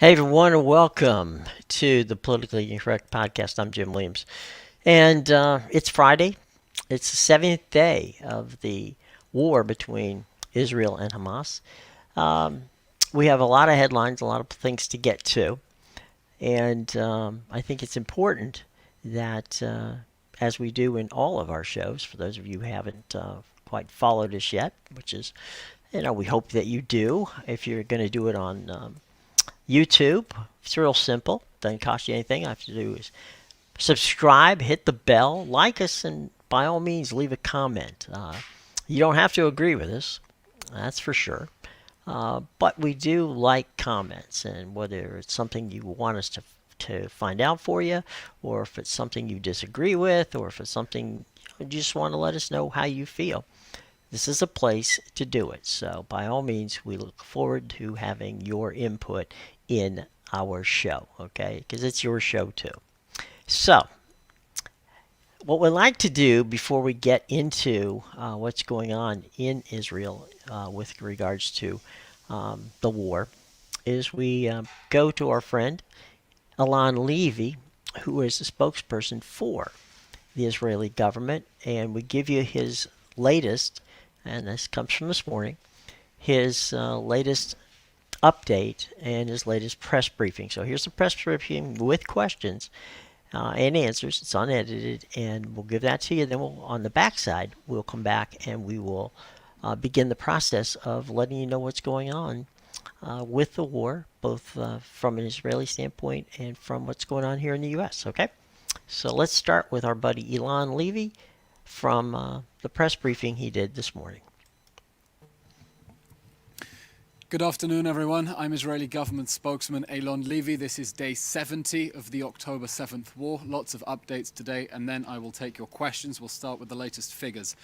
Hey everyone, and welcome to the Politically Incorrect Podcast. I'm Jim Williams, and it's Friday. It's the 7th day of the war between Israel and Hamas. Um, we have a lot of headlines, a lot of things to get to, and I think it's important that, as we do in all of our shows, for those of you who haven't quite followed us yet, which is, we hope that you do. If you're going to do it on YouTube, it's real simple. Doesn't cost you anything. All you have to do is subscribe, hit the bell, like us, and by all means, leave a comment. You don't have to agree with us, that's for sure. But we do like comments, and whether it's something you want us to find out for you, or if it's something you disagree with, or if it's something you just want to let us know how you feel, this is a place to do it. So, by all means, we look forward to having your input in our show, okay? Because it's your show too. So, what we'd like to do before we get into what's going on in Israel with regards to the war is we go to our friend Elan Levy, who is the spokesperson for the Israeli government, and we give you his latest, and this comes from this morning, his latest update and his latest press briefing. So here's the press briefing with questions and answers. It's unedited, and we'll give that to you. Then on the backside, we'll come back and we will begin the process of letting you know what's going on with the war, both from an Israeli standpoint and from what's going on here in the U.S., okay? So let's start with our buddy Elan Levy from the press briefing he did this morning. Good afternoon, everyone. I'm Israeli government spokesman Elan Levy. This is day 70 of the October 7th war. Lots of updates today, and then I will take your questions. We'll start with the latest figures.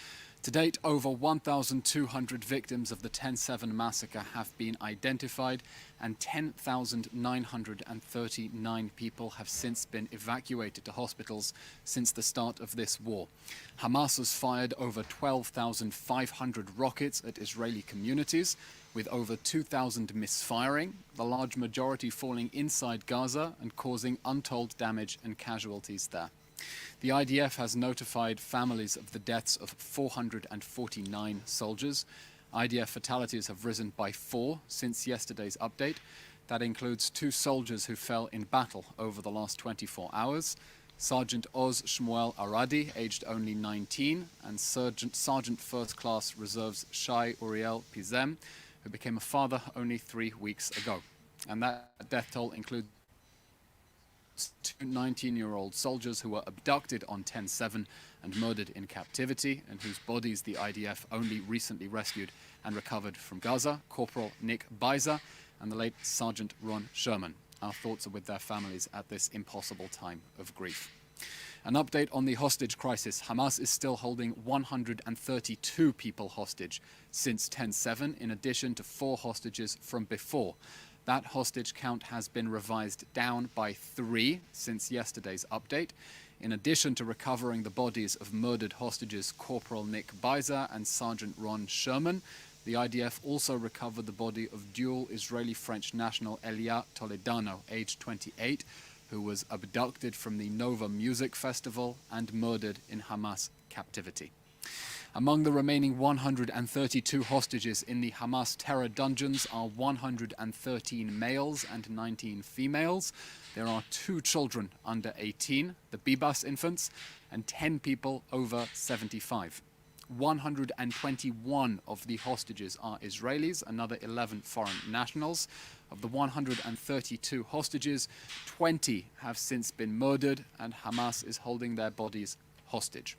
To date, over 1,200 victims of the 10/7 massacre have been identified, and 10,939 people have since been evacuated to hospitals since the start of this war. Hamas has fired over 12,500 rockets at Israeli communities, with over 2,000 misfiring, the large majority falling inside Gaza and causing untold damage and casualties there. The IDF has notified families of the deaths of 449 soldiers. IDF fatalities have risen by 4 since yesterday's update. That includes 2 soldiers who fell in battle over the last 24 hours. Sergeant Oz Shmuel Aradi, aged only 19, and Sergeant First Class Reserves Shai Uriel Pizem, who became a father only 3 weeks ago. And that death toll includes 2 19-year-old soldiers who were abducted on 10/7 and murdered in captivity, and whose bodies the IDF only recently rescued and recovered from Gaza, Corporal Nick Beiser and the late Sergeant Ron Sherman. Our thoughts are with their families at this impossible time of grief. An update on the hostage crisis. Hamas is still holding 132 people hostage since 10/7, in addition to 4 hostages from before. That hostage count has been revised down by 3 since yesterday's update. In addition to recovering the bodies of murdered hostages Corporal Nick Beiser and Sergeant Ron Sherman, the IDF also recovered the body of dual Israeli-French national Elia Toledano, aged 28, who was abducted from the Nova Music Festival and murdered in Hamas captivity. Among the remaining 132 hostages in the Hamas terror dungeons are 113 males and 19 females. There are 2 children under 18, the Bibas infants, and 10 people over 75. 121 of the hostages are Israelis, another 11 foreign nationals. Of the 132 hostages, 20 have since been murdered, and Hamas is holding their bodies hostage.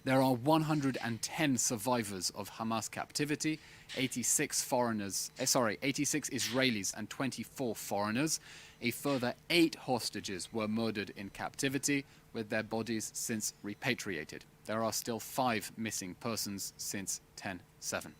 There are 110 survivors of Hamas captivity, 86 Israelis and 24 foreigners. A further 8 hostages were murdered in captivity, with their bodies since repatriated. There are still 5 missing persons since 10/7.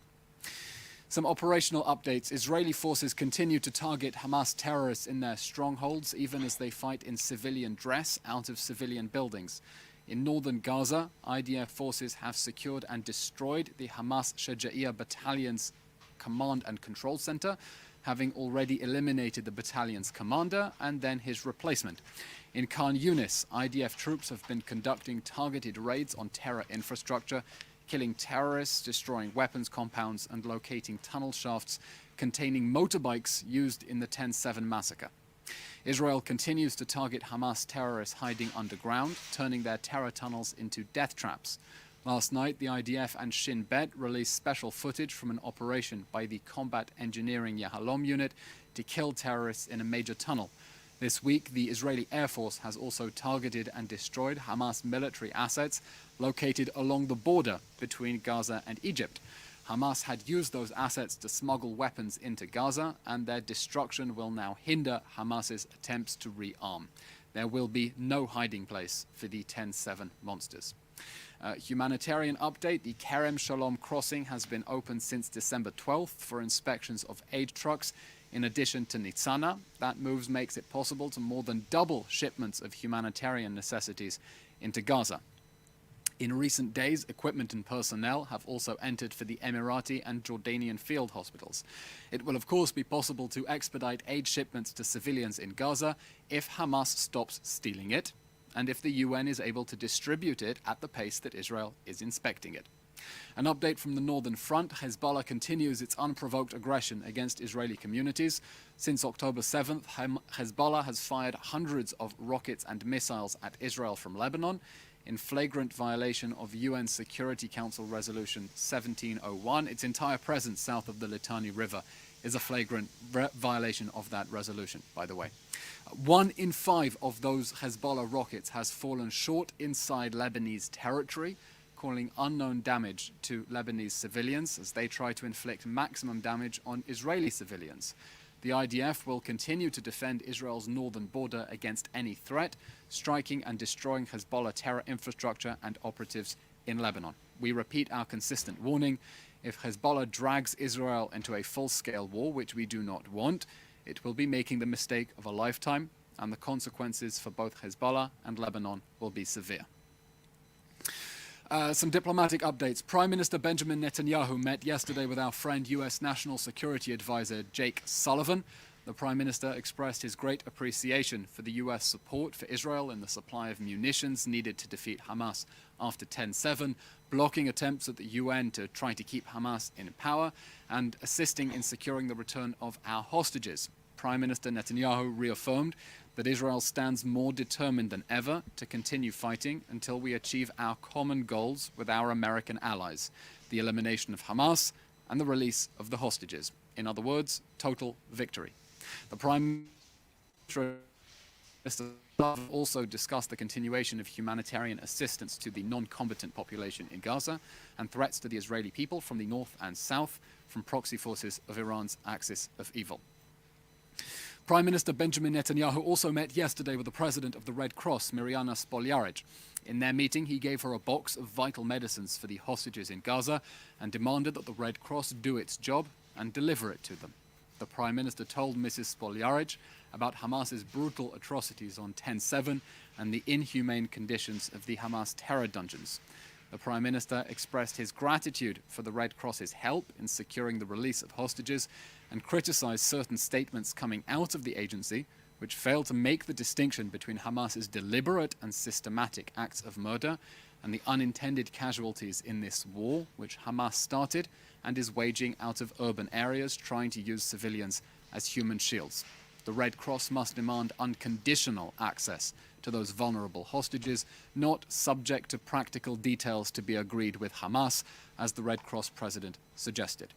Some operational updates. Israeli forces continue to target Hamas terrorists in their strongholds, even as they fight in civilian dress out of civilian buildings. In northern Gaza, IDF forces have secured and destroyed the Hamas Shaja'iyah battalion's command and control center. having already eliminated the battalion's commander and then his replacement. In Khan Yunis, IDF troops have been conducting targeted raids on terror infrastructure, killing terrorists, destroying weapons compounds, and locating tunnel shafts containing motorbikes used in the 10/7 massacre. Israel continues to target Hamas terrorists hiding underground, turning their terror tunnels into death traps. Last night, the IDF and Shin Bet released special footage from an operation by the Combat Engineering Yahalom unit to kill terrorists in a major tunnel. This week, the Israeli Air Force has also targeted and destroyed Hamas military assets located along the border between Gaza and Egypt. Hamas had used those assets to smuggle weapons into Gaza, and their destruction will now hinder Hamas's attempts to rearm. There will be no hiding place for the 10/7 monsters. Humanitarian update, the Kerem Shalom crossing has been open since December 12th for inspections of aid trucks. In addition to Nitzana, that move makes it possible to more than double shipments of humanitarian necessities into Gaza. In recent days, equipment and personnel have also entered for the Emirati and Jordanian field hospitals. It will of course be possible to expedite aid shipments to civilians in Gaza if Hamas stops stealing it, and if the UN is able to distribute it at the pace that Israel is inspecting it. An update from the Northern Front, Hezbollah continues its unprovoked aggression against Israeli communities. Since October 7th, Hezbollah has fired hundreds of rockets and missiles at Israel from Lebanon in flagrant violation of UN Security Council Resolution 1701. Its entire presence south of the Litani River is a flagrant violation of that resolution, by the way. 1 in 5 of those Hezbollah rockets has fallen short inside Lebanese territory, causing unknown damage to Lebanese civilians as they try to inflict maximum damage on Israeli civilians. The IDF will continue to defend Israel's northern border against any threat, striking and destroying Hezbollah terror infrastructure and operatives in Lebanon. We repeat our consistent warning: if Hezbollah drags Israel into a full-scale war, which we do not want, it will be making the mistake of a lifetime, and the consequences for both Hezbollah and Lebanon will be severe. Some diplomatic updates. Prime Minister Benjamin Netanyahu met yesterday with our friend US National Security Advisor Jake Sullivan. The Prime Minister expressed his great appreciation for the US support for Israel in the supply of munitions needed to defeat Hamas after 10/7, blocking attempts at the UN to try to keep Hamas in power, and assisting in securing the return of our hostages. Prime Minister Netanyahu reaffirmed that Israel stands more determined than ever to continue fighting until we achieve our common goals with our American allies: the elimination of Hamas and the release of the hostages. In other words, total victory. The Prime Minister also discussed the continuation of humanitarian assistance to the non-combatant population in Gaza and threats to the Israeli people from the north and south from proxy forces of Iran's axis of evil. Prime Minister Benjamin Netanyahu also met yesterday with the president of the Red Cross, Mirjana Spoljaric. In their meeting, he gave her a box of vital medicines for the hostages in Gaza and demanded that the Red Cross do its job and deliver it to them. The Prime Minister told Mrs. Spoljaric about Hamas's brutal atrocities on 10/7 and the inhumane conditions of the Hamas terror dungeons. The Prime Minister expressed his gratitude for the Red Cross's help in securing the release of hostages and criticized certain statements coming out of the agency which failed to make the distinction between Hamas's deliberate and systematic acts of murder and the unintended casualties in this war, which Hamas started and is waging out of urban areas, trying to use civilians as human shields. The Red Cross must demand unconditional access to those vulnerable hostages, not subject to practical details to be agreed with Hamas, as the Red Cross president suggested.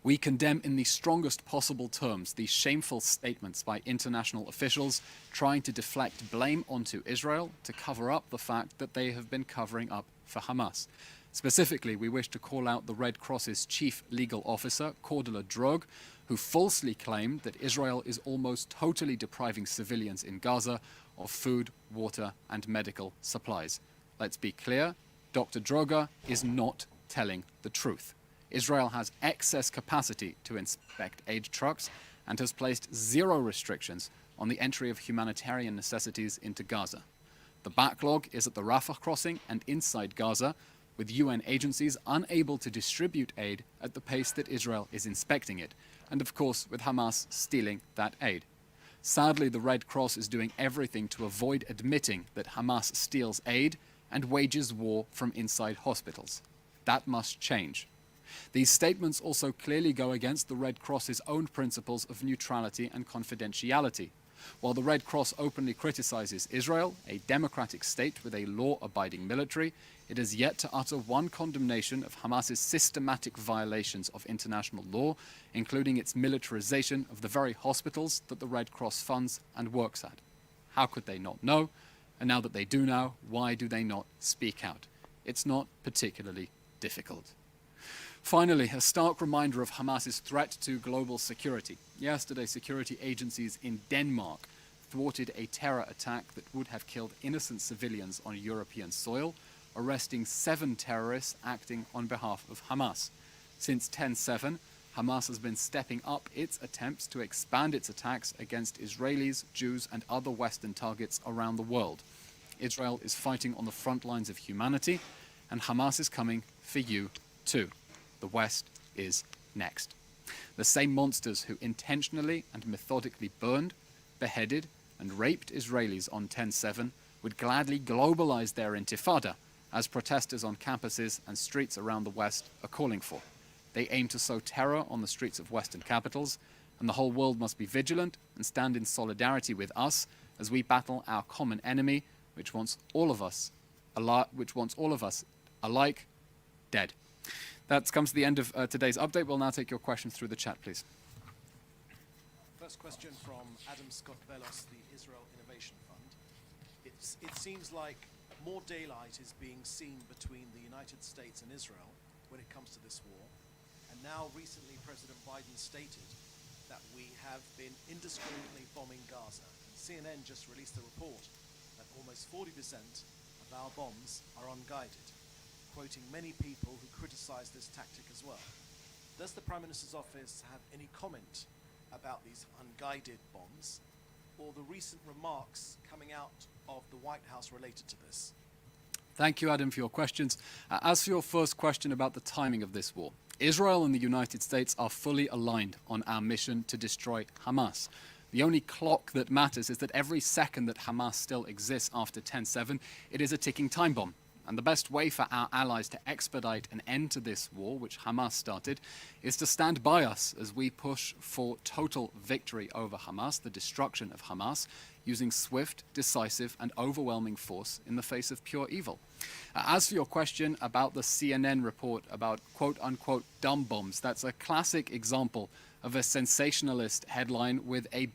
We condemn in the strongest possible terms the shameful statements by international officials trying to deflect blame onto Israel to cover up the fact that they have been covering up for Hamas. Specifically, we wish to call out the Red Cross's chief legal officer, Cordula Drog, who falsely claimed that Israel is almost totally depriving civilians in Gaza of food, water, and medical supplies. Let's be clear, Dr. Droga is not telling the truth. Israel has excess capacity to inspect aid trucks and has placed zero restrictions on the entry of humanitarian necessities into Gaza. The backlog is at the Rafah crossing and inside Gaza, with UN agencies unable to distribute aid at the pace that Israel is inspecting it, and of course with Hamas stealing that aid. Sadly, the Red Cross is doing everything to avoid admitting that Hamas steals aid and wages war from inside hospitals. That must change. These statements also clearly go against the Red Cross's own principles of neutrality and confidentiality. While the Red Cross openly criticizes Israel, a democratic state with a law-abiding military, it has yet to utter one condemnation of Hamas's systematic violations of international law, including its militarization of the very hospitals that the Red Cross funds and works at. How could they not know? And now that they do know, why do they not speak out? It's not particularly difficult. Finally, a stark reminder of Hamas's threat to global security. Yesterday, security agencies in Denmark thwarted a terror attack that would have killed innocent civilians on European soil, arresting 7 terrorists acting on behalf of Hamas. Since 10/7, Hamas has been stepping up its attempts to expand its attacks against Israelis, Jews, and other Western targets around the world. Israel is fighting on the front lines of humanity, and Hamas is coming for you too. The West is next. The same monsters who intentionally and methodically burned, beheaded, and raped Israelis on 10/7 would gladly globalize their intifada, as protesters on campuses and streets around the West are calling for. They aim to sow terror on the streets of Western capitals, and the whole world must be vigilant and stand in solidarity with us as we battle our common enemy, which wants all of us alike dead. That comes to the end of today's update. We'll now take your questions through the chat, please. First question from Adam Scott Bellos, the Israel Innovation Fund. It seems like more daylight is being seen between the United States and Israel when it comes to this war. And now recently President Biden stated that we have been indiscriminately bombing Gaza. CNN just released a report that almost 40% of our bombs are unguided, quoting many people who criticize this tactic as well. Does the Prime Minister's office have any comment about these unguided bombs or the recent remarks coming out of the White House related to this? Thank you, Adam, for your questions. As for your first question about the timing of this war, Israel and the United States are fully aligned on our mission to destroy Hamas. The only clock that matters is that every second that Hamas still exists after 10/7, it is a ticking time bomb. And the best way for our allies to expedite an end to this war, which Hamas started, is to stand by us as we push for total victory over Hamas, the destruction of Hamas, using swift, decisive, and overwhelming force in the face of pure evil. As for your question about the CNN report about quote-unquote dumb bombs, that's a classic example of a sensationalist headline with a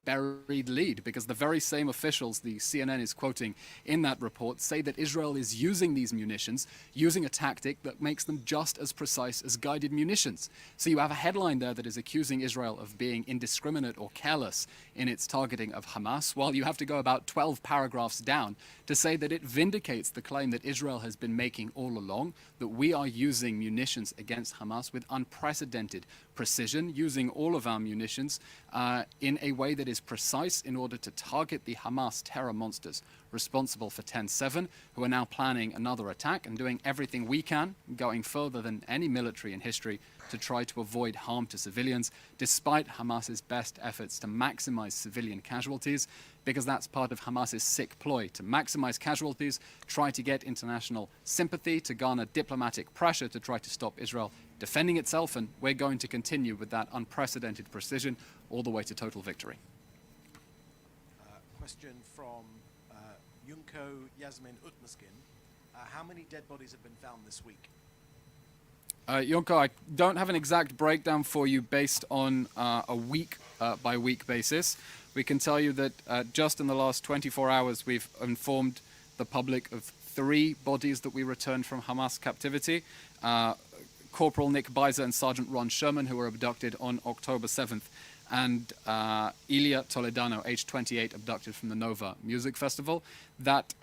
buried lead, because the very same officials the CNN is quoting in that report say that Israel is using these munitions, using a tactic that makes them just as precise as guided munitions. So you have a headline there that is accusing Israel of being indiscriminate or careless in its targeting of Hamas, while you have to go about 12 paragraphs down to say that it vindicates the claim that Israel has been making all along, that we are using munitions against Hamas with unprecedented precision, using all of our munitions in a way that is precise in order to target the Hamas terror monsters responsible for 10/7, who are now planning another attack and doing everything we can, going further than any military in history, to try to avoid harm to civilians, despite Hamas's best efforts to maximize civilian casualties, because that's part of Hamas's sick ploy, to maximize casualties, try to get international sympathy, to garner diplomatic pressure to try to stop Israel defending itself, and we're going to continue with that unprecedented precision all the way to total victory. Question from Yunko Yasmin Utmaskin. How many dead bodies have been found this week? Yonko, I don't have an exact breakdown for you based on a week-by-week basis. We can tell you that just in the last 24 hours, we've informed the public of 3 bodies that we returned from Hamas captivity. Corporal Nick Beiser and Sergeant Ron Sherman, who were abducted on October 7th, and Ilya Toledano, age 28, abducted from the Nova Music Festival. That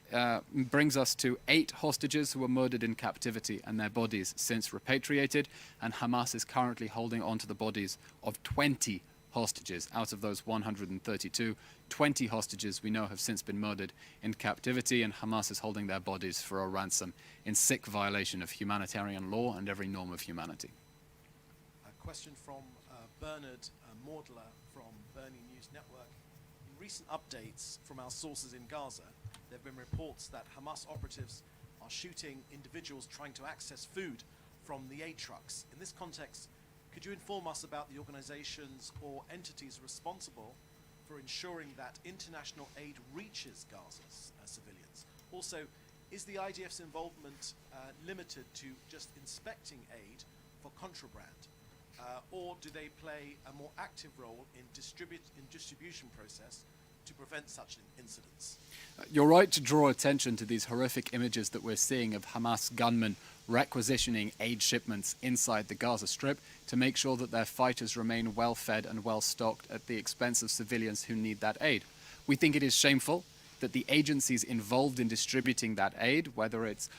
brings us to 8 hostages who were murdered in captivity and their bodies since repatriated, and Hamas is currently holding on to the bodies of 20 hostages. Out of those 132, 20 hostages we know have since been murdered in captivity, and Hamas is holding their bodies for a ransom in sick violation of humanitarian law and every norm of humanity. A question from Bernard Mordler from Bernie News Network. In recent updates from our sources in Gaza, there have been reports that Hamas operatives are shooting individuals trying to access food from the aid trucks. In this context, could you inform us about the organizations or entities responsible for ensuring that international aid reaches Gaza's civilians? Also, is the IDF's involvement limited to just inspecting aid for contraband? Or do they play a more active role in distribution process to prevent such incidents? You're right to draw attention to these horrific images that we're seeing of Hamas gunmen requisitioning aid shipments inside the Gaza Strip to make sure that their fighters remain well-fed and well-stocked at the expense of civilians who need that aid. We think it is shameful that the agencies involved in distributing that aid, whether it's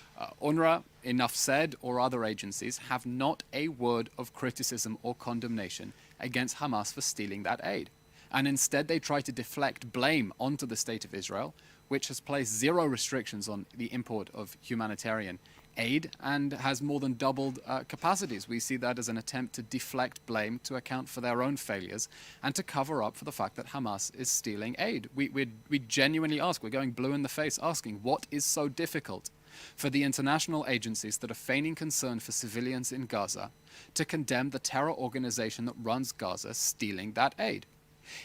UNRWA, Enough Said, or other agencies, have not a word of criticism or condemnation against Hamas for stealing that aid. And instead they try to deflect blame onto the State of Israel, which has placed zero restrictions on the import of humanitarian aid and has more than doubled capacities. We see that as an attempt to deflect blame to account for their own failures and to cover up for the fact that Hamas is stealing aid. We genuinely ask, we're going blue in the face asking, what is so difficult for the international agencies that are feigning concern for civilians in Gaza to condemn the terror organization that runs Gaza stealing that aid?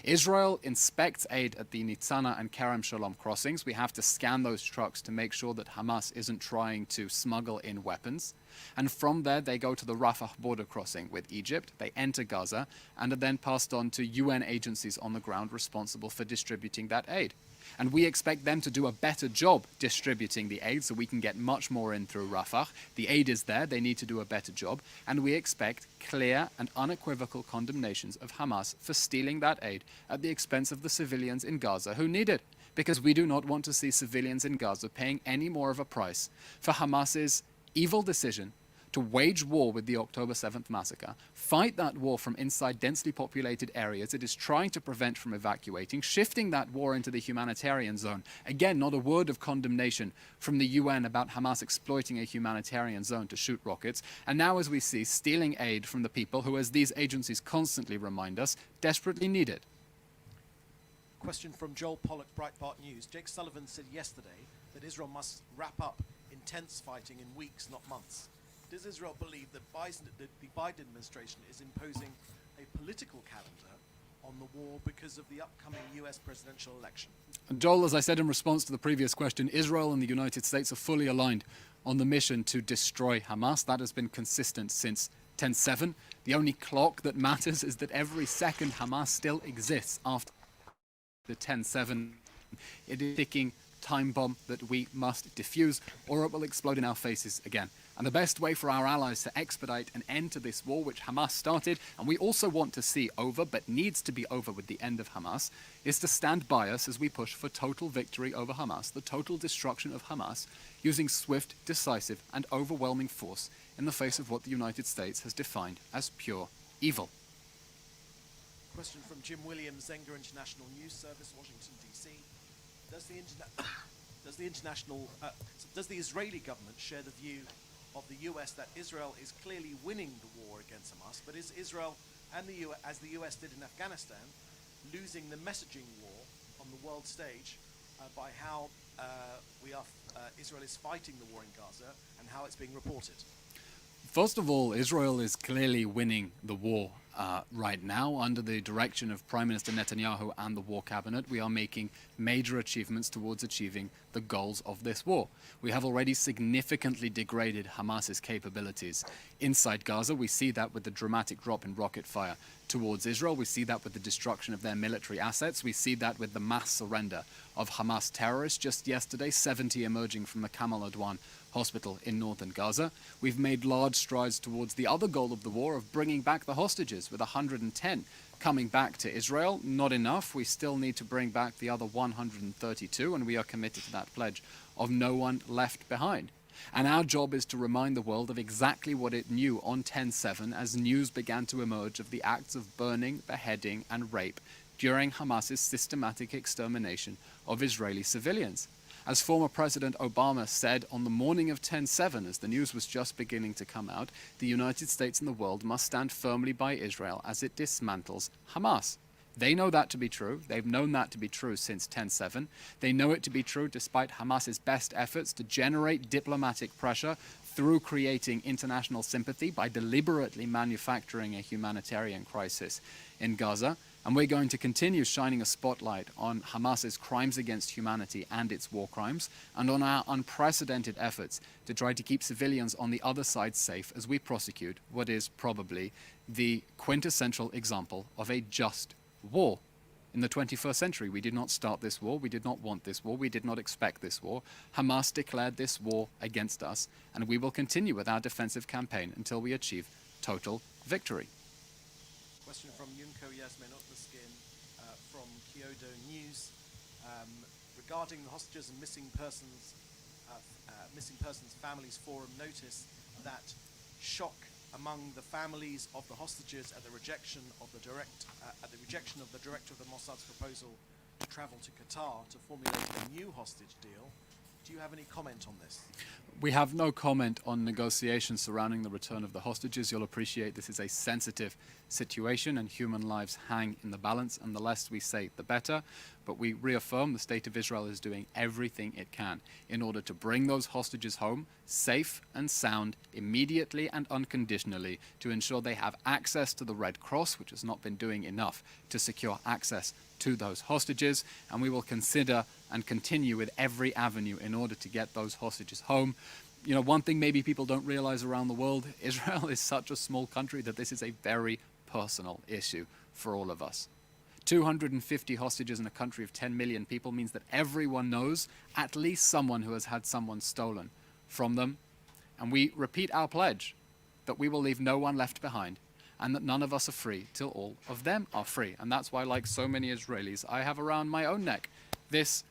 Israel inspects aid at the Nitzana and Kerem Shalom crossings. We have to scan those trucks to make sure that Hamas isn't trying to smuggle in weapons. And from there, they go to the Rafah border crossing with Egypt. They enter Gaza and are then passed on to UN agencies on the ground responsible for distributing that aid. And we expect them to do a better job distributing the aid so we can get much more in through Rafah. The aid is there, they need to do a better job. And we expect clear and unequivocal condemnations of Hamas for stealing that aid at the expense of the civilians in Gaza who need it. Because we do not want to see civilians in Gaza paying any more of a price for Hamas's evil decision to wage war with the October 7th massacre, fight that war from inside densely populated areas it is trying to prevent from evacuating, shifting that war into the humanitarian zone. Again, not a word of condemnation from the UN about Hamas exploiting a humanitarian zone to shoot rockets. And now, as we see, stealing aid from the people who, as these agencies constantly remind us, desperately need it. Question from Joel Pollack, Breitbart News. Jake Sullivan said yesterday that Israel must wrap up intense fighting in weeks, not months. Does Israel believe that the Biden administration is imposing a political calendar on the war because of the upcoming US presidential election? And Joel, as I said in response to the previous question, Israel and the United States are fully aligned on the mission to destroy Hamas. That has been consistent since 10/7. The only clock that matters is that every second Hamas still exists after the 10/7. It is a ticking time bomb that we must defuse, or it will explode in our faces again. And the best way for our allies to expedite an end to this war, which Hamas started, and we also want to see over, but needs to be over with the end of Hamas, is to stand by us as we push for total victory over Hamas, the total destruction of Hamas, using swift, decisive, and overwhelming force in the face of what the United States has defined as pure evil. Question from Jim Williams, Zenger International News Service, Washington, D.C. Does the Israeli government share the view of the US that Israel is clearly winning the war against Hamas, but is Israel and the US, as the US did in Afghanistan, losing the messaging war on the world stage by how Israel is fighting the war in Gaza and how it's being reported? First of all, Israel is clearly winning the war right now. Under the direction of Prime Minister Netanyahu and the war cabinet, we are making major achievements towards achieving the goals of this war. We have already significantly degraded Hamas's capabilities inside Gaza. We see that with the dramatic drop in rocket fire towards Israel. We see that with the destruction of their military assets. We see that with the mass surrender of Hamas terrorists. Just yesterday, 70 emerging from the Kamal Adwan hospital in northern Gaza. We've made large strides towards the other goal of the war of bringing back the hostages, with 110 coming back to Israel. Not enough. We still need to bring back the other 132, and we are committed to that pledge of no one left behind. And our job is to remind the world of exactly what it knew on 10/7 as news began to emerge of the acts of burning, beheading, and rape during Hamas's systematic extermination of Israeli civilians. As former President Obama said on the morning of 10/7, as the news was just beginning to come out, the United States and the world must stand firmly by Israel as it dismantles Hamas. They know that to be true. They've known that to be true since 10/7. They know it to be true despite Hamas's best efforts to generate diplomatic pressure through creating international sympathy by deliberately manufacturing a humanitarian crisis in Gaza. And we're going to continue shining a spotlight on Hamas's crimes against humanity and its war crimes, and on our unprecedented efforts to try to keep civilians on the other side safe as we prosecute what is probably the quintessential example of a just war. In the 21st century, we did not start this war, we did not want this war, we did not expect this war. Hamas declared this war against us, and we will continue with our defensive campaign until we achieve total victory. Question from Yunko Yasmin Otmaskin from Kyodo News regarding the hostages and missing persons families forum notice that shock among the families of the hostages at the rejection of the director of the Mossad's proposal to travel to Qatar to formulate a new hostage deal. Do you have any comment on this? We have no comment on negotiations surrounding the return of the hostages. You'll appreciate this is a sensitive situation and human lives hang in the balance, and the less we say, the better. But we reaffirm the state of Israel is doing everything it can in order to bring those hostages home safe and sound, immediately and unconditionally, to ensure they have access to the Red Cross, which has not been doing enough to secure access to those hostages. And we will consider and continue with every avenue in order to get those hostages home. You know, one thing maybe people don't realize around the world, Israel is such a small country that this is a very personal issue for all of us. 250 hostages in a country of 10 million people means that everyone knows at least someone who has had someone stolen from them. And we repeat our pledge that we will leave no one left behind, and that none of us are free till all of them are free. And that's why, like so many Israelis, I have around my own neck this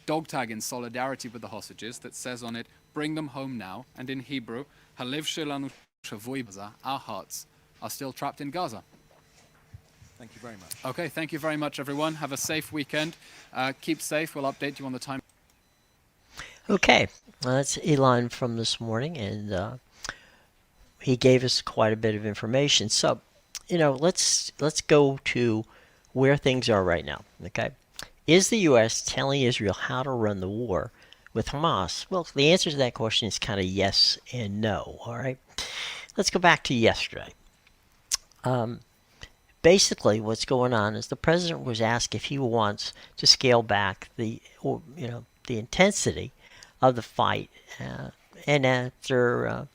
dog tag in solidarity with the hostages that says on it, "Bring them home now," and in Hebrew, "Halev shelanu shavui b'Gaza," our hearts are still trapped in Gaza. Thank you very much. Okay, thank you very much, everyone. Have a safe weekend. Keep safe. We'll update you on the time. Okay, that's Elon from this morning, and he gave us quite a bit of information. So, let's go to where things are right now. Okay, is the U.S. telling Israel how to run the war with Hamas? Well, the answer to that question is kind of yes and no. All right, let's go back to yesterday. Basically, what's going on is the president was asked if he wants to scale back the intensity of the fight, and after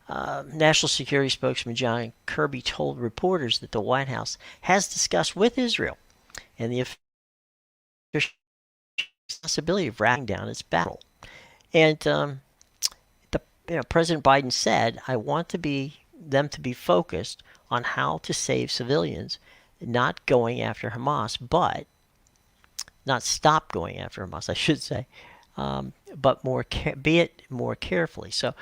National Security spokesman John Kirby told reporters that the White House has discussed with Israel and the possibility of wrapping down its battle, and President Biden said, "I want them to be focused on how to save civilians, not going after Hamas, but not stop going after Hamas, I should say, but be it more carefully." So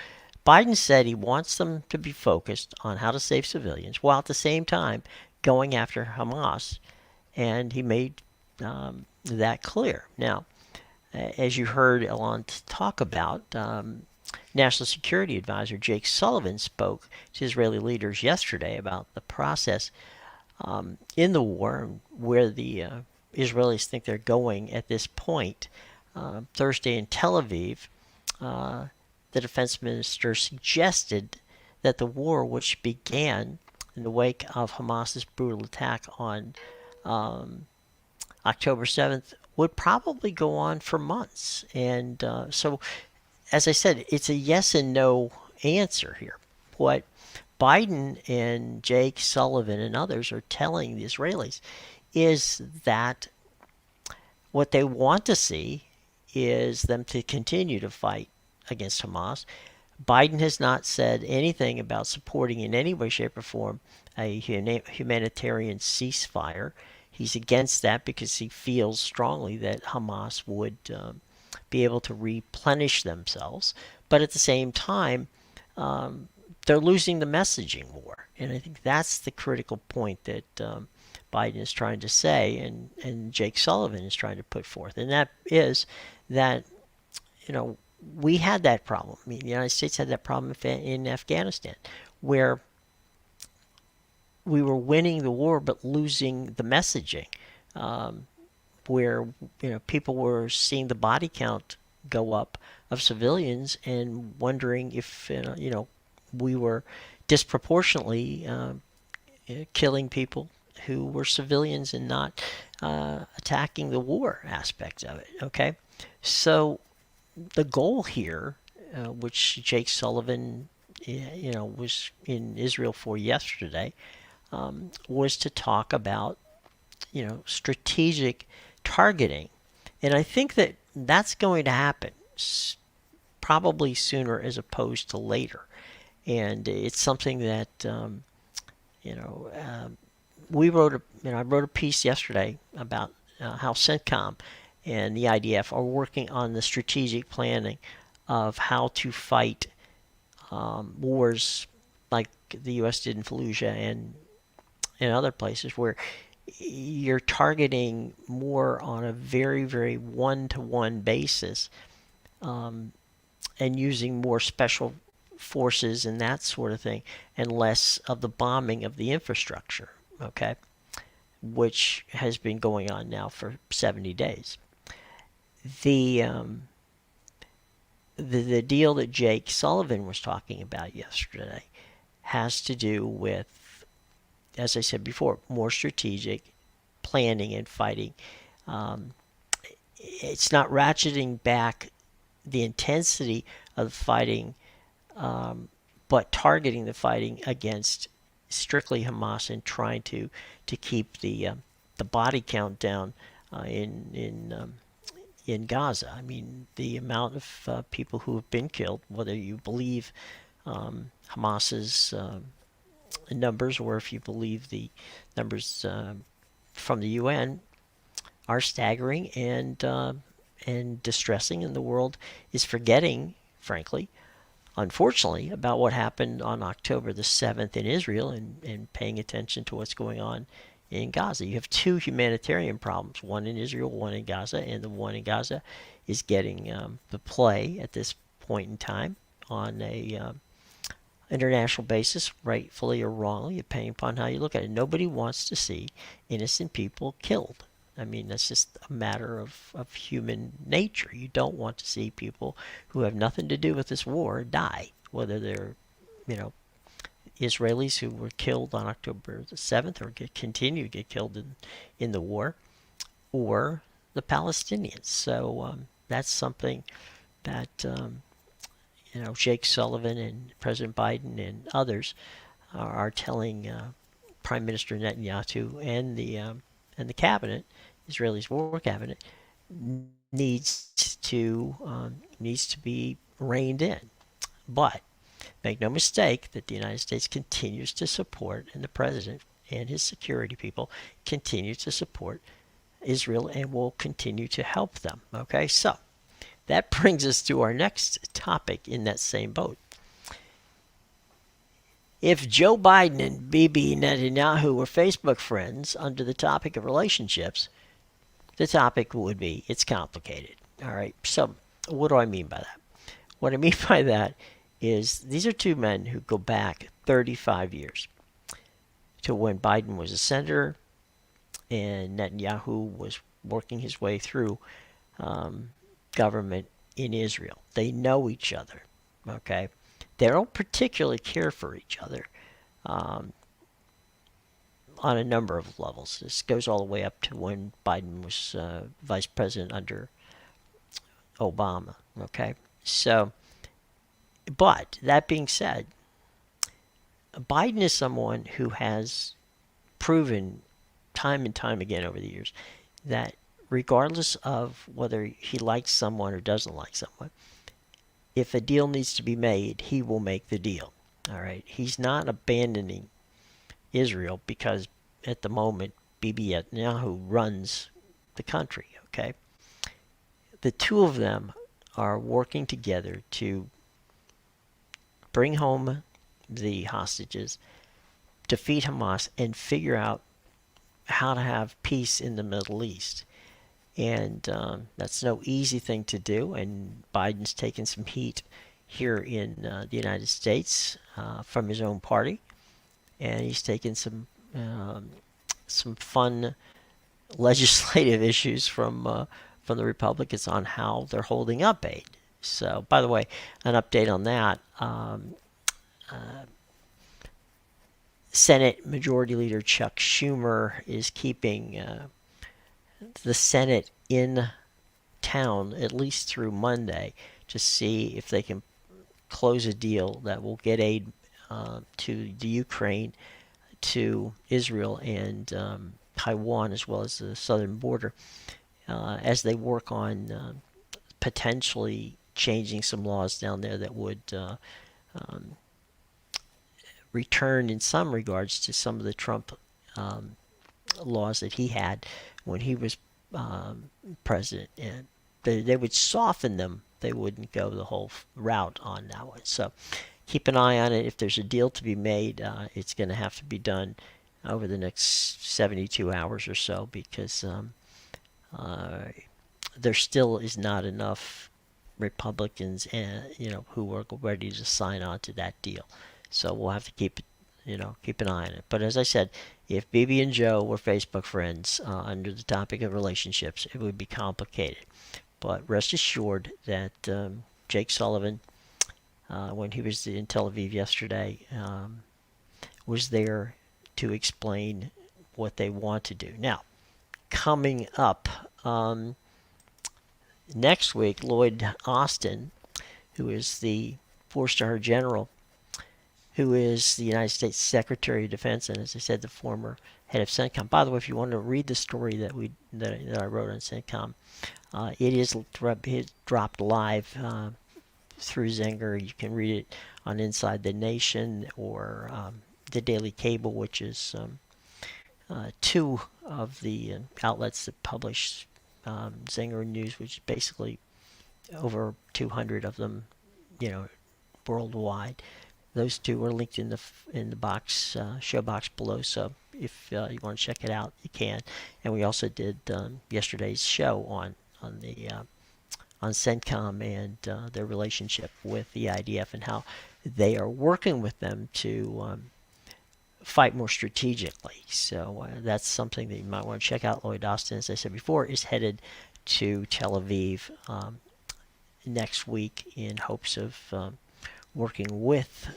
Biden said he wants them to be focused on how to save civilians while at the same time going after Hamas, and he made that clear. Now, as you heard Elon talk about, National Security Advisor Jake Sullivan spoke to Israeli leaders yesterday about the process in the war and where the Israelis think they're going at this point. Thursday in Tel Aviv, the defense minister suggested that the war, which began in the wake of Hamas's brutal attack on October 7th, would probably go on for months. And so, as I said, it's a yes and no answer here. What Biden and Jake Sullivan and others are telling the Israelis is that what they want to see is them to continue to fight against Hamas. Biden has not said anything about supporting in any way, shape, or form a humanitarian ceasefire. He's against that because he feels strongly that Hamas would be able to replenish themselves. But at the same time, they're losing the messaging war. And I think that's the critical point that Biden is trying to say, and Jake Sullivan is trying to put forth. And that is that, we had that problem. I mean, the United States had that problem in Afghanistan, where we were winning the war but losing the messaging. Where people were seeing the body count go up of civilians and wondering if we were disproportionately killing people who were civilians and not attacking the war aspect of it. Okay, so the goal here, which Jake Sullivan, was in Israel for yesterday, was to talk about strategic targeting, and I think that that's going to happen probably sooner as opposed to later, and it's something that we wrote I wrote a piece yesterday about how CENTCOM and the IDF are working on the strategic planning of how to fight wars like the U.S. did in Fallujah and in other places, where you're targeting more on a very, very one-to-one basis, and using more special forces and that sort of thing, and less of the bombing of the infrastructure, okay, which has been going on now for 70 days. The deal that Jake Sullivan was talking about yesterday has to do with, as I said before, more strategic planning and fighting. It's not ratcheting back the intensity of fighting, but targeting the fighting against strictly Hamas and trying to keep the body count down in Gaza. I mean, the amount of people who have been killed, whether you believe Hamas's numbers or if you believe the numbers from the UN, are staggering and distressing, and the world is forgetting, frankly, unfortunately, about what happened on October the 7th in Israel, and paying attention to what's going on in Gaza. You have two humanitarian problems, one in Israel, one in Gaza, and the one in Gaza is getting the play at this point in time on a international basis, rightfully or wrongly, depending upon how you look at it. Nobody wants to see innocent people killed. I mean, that's just a matter of human nature. You don't want to see people who have nothing to do with this war die, whether they're, Israelis who were killed on October the 7th or continue to get killed in the war, or the Palestinians. So that's something that Jake Sullivan and President Biden and others are telling Prime Minister Netanyahu and the cabinet, Israel's war cabinet, needs to be reined in. But make no mistake that the United States continues to support, and the president and his security people continue to support Israel and will continue to help them. Okay, so that brings us to our next topic in that same boat. If Joe Biden and Bibi Netanyahu were Facebook friends under the topic of relationships, the topic would be, it's complicated. All right, so what do I mean by that? What I mean by that is these are two men who go back 35 years to when Biden was a senator and Netanyahu was working his way through government in Israel. They know each other, okay? They don't particularly care for each other on a number of levels. This goes all the way up to when Biden was vice president under Obama, okay? So, but that being said, Biden is someone who has proven time and time again over the years that regardless of whether he likes someone or doesn't like someone, if a deal needs to be made, he will make the deal. All right. He's not abandoning Israel because at the moment Bibi Netanyahu runs the country. Okay. The two of them are working together to bring home the hostages, defeat Hamas, and figure out how to have peace in the Middle East. And that's no easy thing to do. And Biden's taken some heat here in the United States from his own party, and he's taken some fun legislative issues from the Republicans on how they're holding up aid. So, by the way, an update on that. Senate Majority Leader Chuck Schumer is keeping the Senate in town at least through Monday to see if they can close a deal that will get aid to the Ukraine, to Israel, and Taiwan, as well as the southern border, as they work on potentially changing some laws down there that would return in some regards to some of the Trump laws that he had when he was president. And they would soften them. They wouldn't go the whole route on that one. So keep an eye on it. If there's a deal to be made, it's going to have to be done over the next 72 hours or so, because there still is not enough Republicans, who are ready to sign on to that deal. So we'll have to keep an eye on it. But as I said, if Bibi and Joe were Facebook friends under the topic of relationships, it would be complicated. But rest assured that Jake Sullivan, when he was in Tel Aviv yesterday, was there to explain what they want to do. Now, coming up next week, Lloyd Austin, who is the four-star general, who is the United States Secretary of Defense, and as I said, the former head of CENTCOM. By the way, if you want to read the story that I wrote on CENTCOM, it is dropped live through Zenger. You can read it on Inside the Nation or the Daily Cable, which is two of the outlets that publish Zenger News, which is basically over 200 of them, worldwide. Those two are linked in the box, show box below. So if you want to check it out, you can. And we also did yesterday's show on CENTCOM and their relationship with the IDF and how they are working with them to fight more strategically. So that's something that you might want to check out. Lloyd Austin, as I said before, is headed to Tel Aviv next week in hopes of working with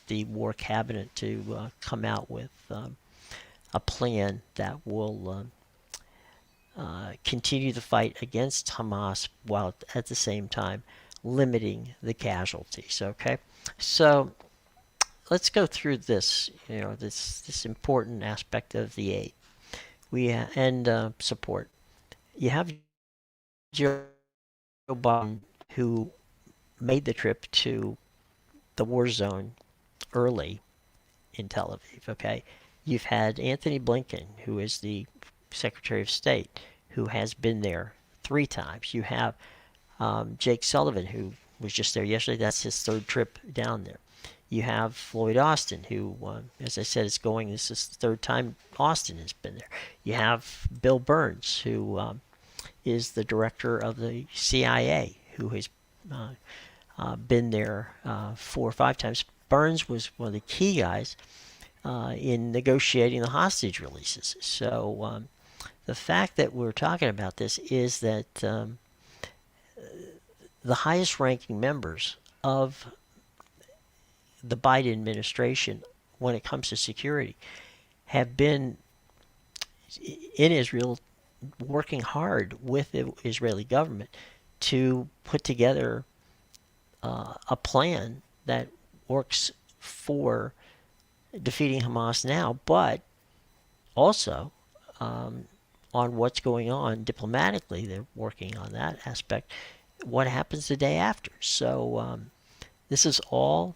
the War Cabinet to come out with a plan that will continue the fight against Hamas while at the same time limiting the casualties. Okay, so let's go through this. This important aspect of the aid and support. You have Joe Biden, who made the trip to the war zone early in Tel Aviv. Okay, you've had Anthony Blinken, who is the Secretary of State, who has been there 3 times. You have Jake Sullivan, who was just there yesterday. That's his 3rd trip down there. You have Lloyd Austin, who, as I said, this is the 3rd time Austin has been there. You have Bill Burns, who is the director of the CIA, who has been there 4 or 5 times. Burns was one of the key guys in negotiating the hostage releases. So the fact that we're talking about this is that the highest ranking members of the Biden administration when it comes to security have been in Israel working hard with the Israeli government to put together a plan that works for defeating Hamas now, but also on what's going on diplomatically. They're working on that aspect. What happens the day after? So this is all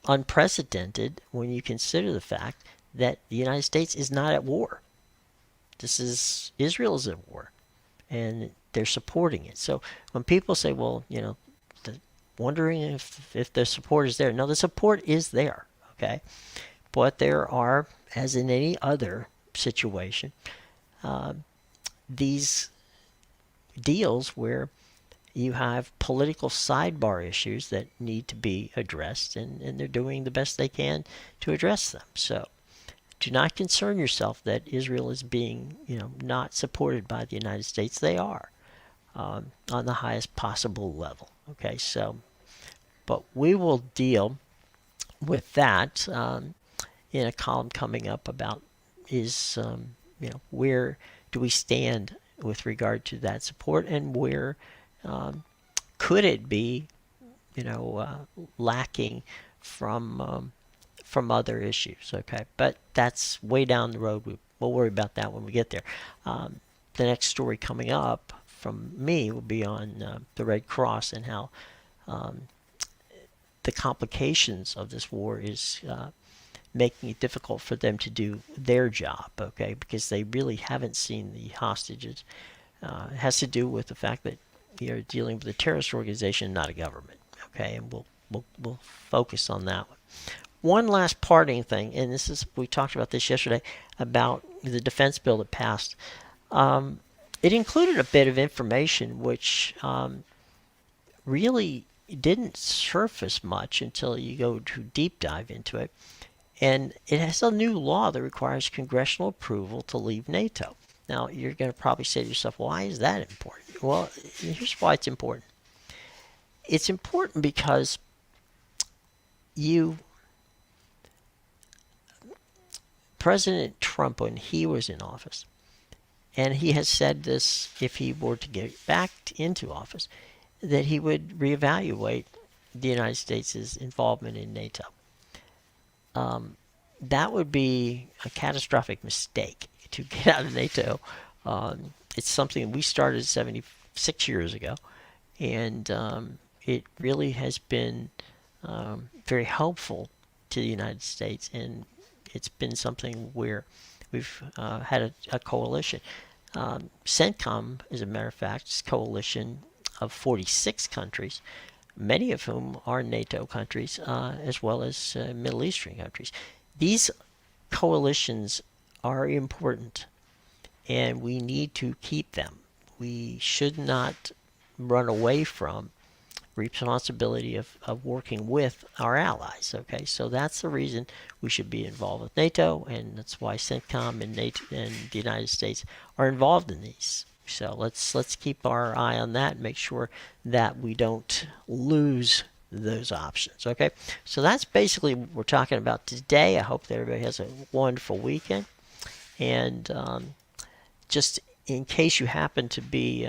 unprecedented when you consider the fact that the United States is not at war. Israel is at war, and they're supporting it. So when people say, well, wondering if the support is there. No, the support is there, okay? But there are, as in any other situation, these deals where you have political sidebar issues that need to be addressed, and they're doing the best they can to address them. So do not concern yourself that Israel is being, not supported by the United States. They are on the highest possible level. Okay, so, but we will deal with that in a column coming up about where do we stand with regard to that support, and where could it be, lacking from other issues. Okay, but that's way down the road. We'll worry about that when we get there. The next story coming up from me will be on the Red Cross and how the complications of this war is making it difficult for them to do their job, okay, because they really haven't seen the hostages. It has to do with the fact that you're dealing with a terrorist organization, not a government, okay, and we'll focus on that one. One last parting thing, and we talked about this yesterday, about the defense bill that passed. It included a bit of information which really didn't surface much until you go to deep dive into it. And it has a new law that requires congressional approval to leave NATO. Now, you're going to probably say to yourself, why is that important? Well, here's why it's important. It's important because President Trump, when he was in office, and he has said this if he were to get back into office, that he would reevaluate the United States' involvement in NATO. That would be a catastrophic mistake to get out of NATO. It's something we started 76 years ago, and it really has been very helpful to the United States, and it's been something where we've had a coalition. CENTCOM, as a matter of fact, is a coalition of 46 countries, many of whom are NATO countries, as well as Middle Eastern countries. These coalitions are important, and we need to keep them. We should not run away from responsibility of working with our allies. Okay, so that's the reason we should be involved with NATO, and that's why CENTCOM and NATO and the United States are involved in these. So let's keep our eye on that and make sure that we don't lose those options. Okay, so that's basically what we're talking about today. I hope that everybody has a wonderful weekend, and just in case you happen to be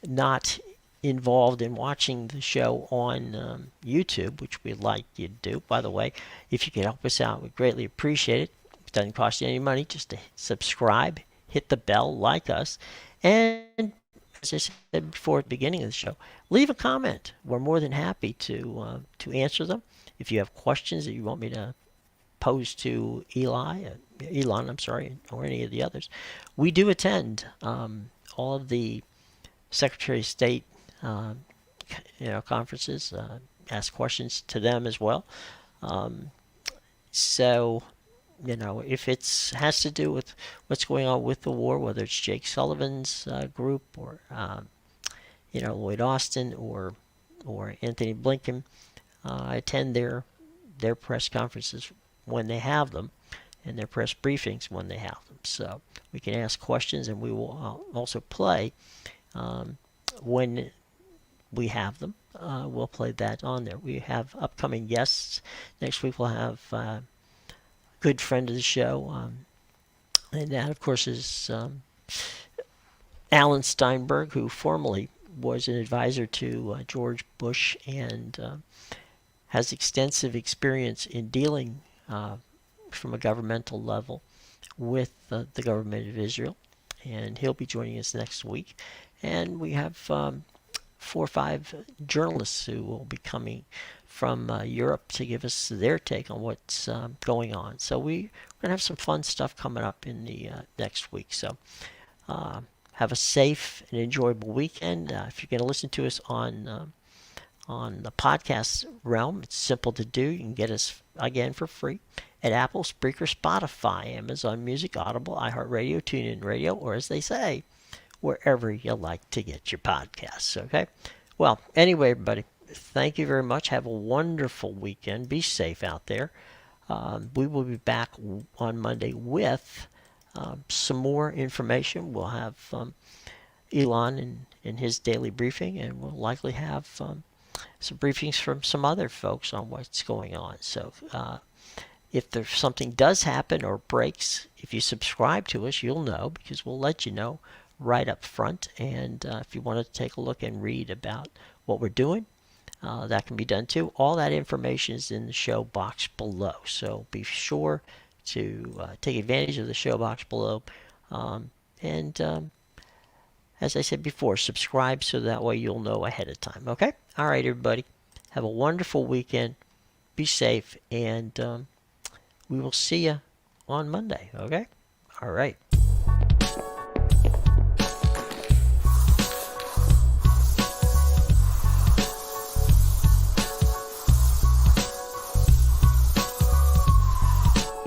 not involved in watching the show on YouTube, which we'd like you to do. By the way, if you could help us out, we'd greatly appreciate it. It doesn't cost you any money, just to subscribe, hit the bell, like us, and as I said before at the beginning of the show, leave a comment. We're more than happy to answer them. If you have questions that you want me to pose to Elon, or any of the others, we do attend all of the Secretary of State conferences, ask questions to them as well. So, if it has to do with what's going on with the war, whether it's Jake Sullivan's group, or Lloyd Austin, or Anthony Blinken, I attend their press conferences when they have them, and their press briefings when they have them. So we can ask questions, and we will also play when we have them. We'll play that on there. We have upcoming guests. Next week we'll have a good friend of the show, and that, of course, is Alan Steinberg, who formerly was an advisor to George Bush, and has extensive experience in dealing from a governmental level with the government of Israel, and he'll be joining us next week. And we have 4 or 5 journalists who will be coming from Europe to give us their take on what's going on. So we're going to have some fun stuff coming up in the next week. So have a safe and enjoyable weekend. If you're going to listen to us on on the podcast realm, it's simple to do. You can get us, again, for free at Apple, Spreaker, Spotify, Amazon Music, Audible, iHeartRadio, TuneIn Radio, or as they say, wherever you like to get your podcasts, okay? Well, anyway, everybody, thank you very much. Have a wonderful weekend. Be safe out there. We will be back on Monday with some more information. We'll have Elon in his daily briefing, and we'll likely have some briefings from some other folks on what's going on. So if there's something does happen or breaks, if you subscribe to us, you'll know, because we'll let you know right up front. And if you want to take a look and read about what we're doing, that can be done too. All that information is in the show box below. So be sure to take advantage of the show box below. And as I said before, subscribe so that way you'll know ahead of time. Okay? All right, everybody. Have a wonderful weekend. Be safe. And we will see you on Monday. Okay? All right.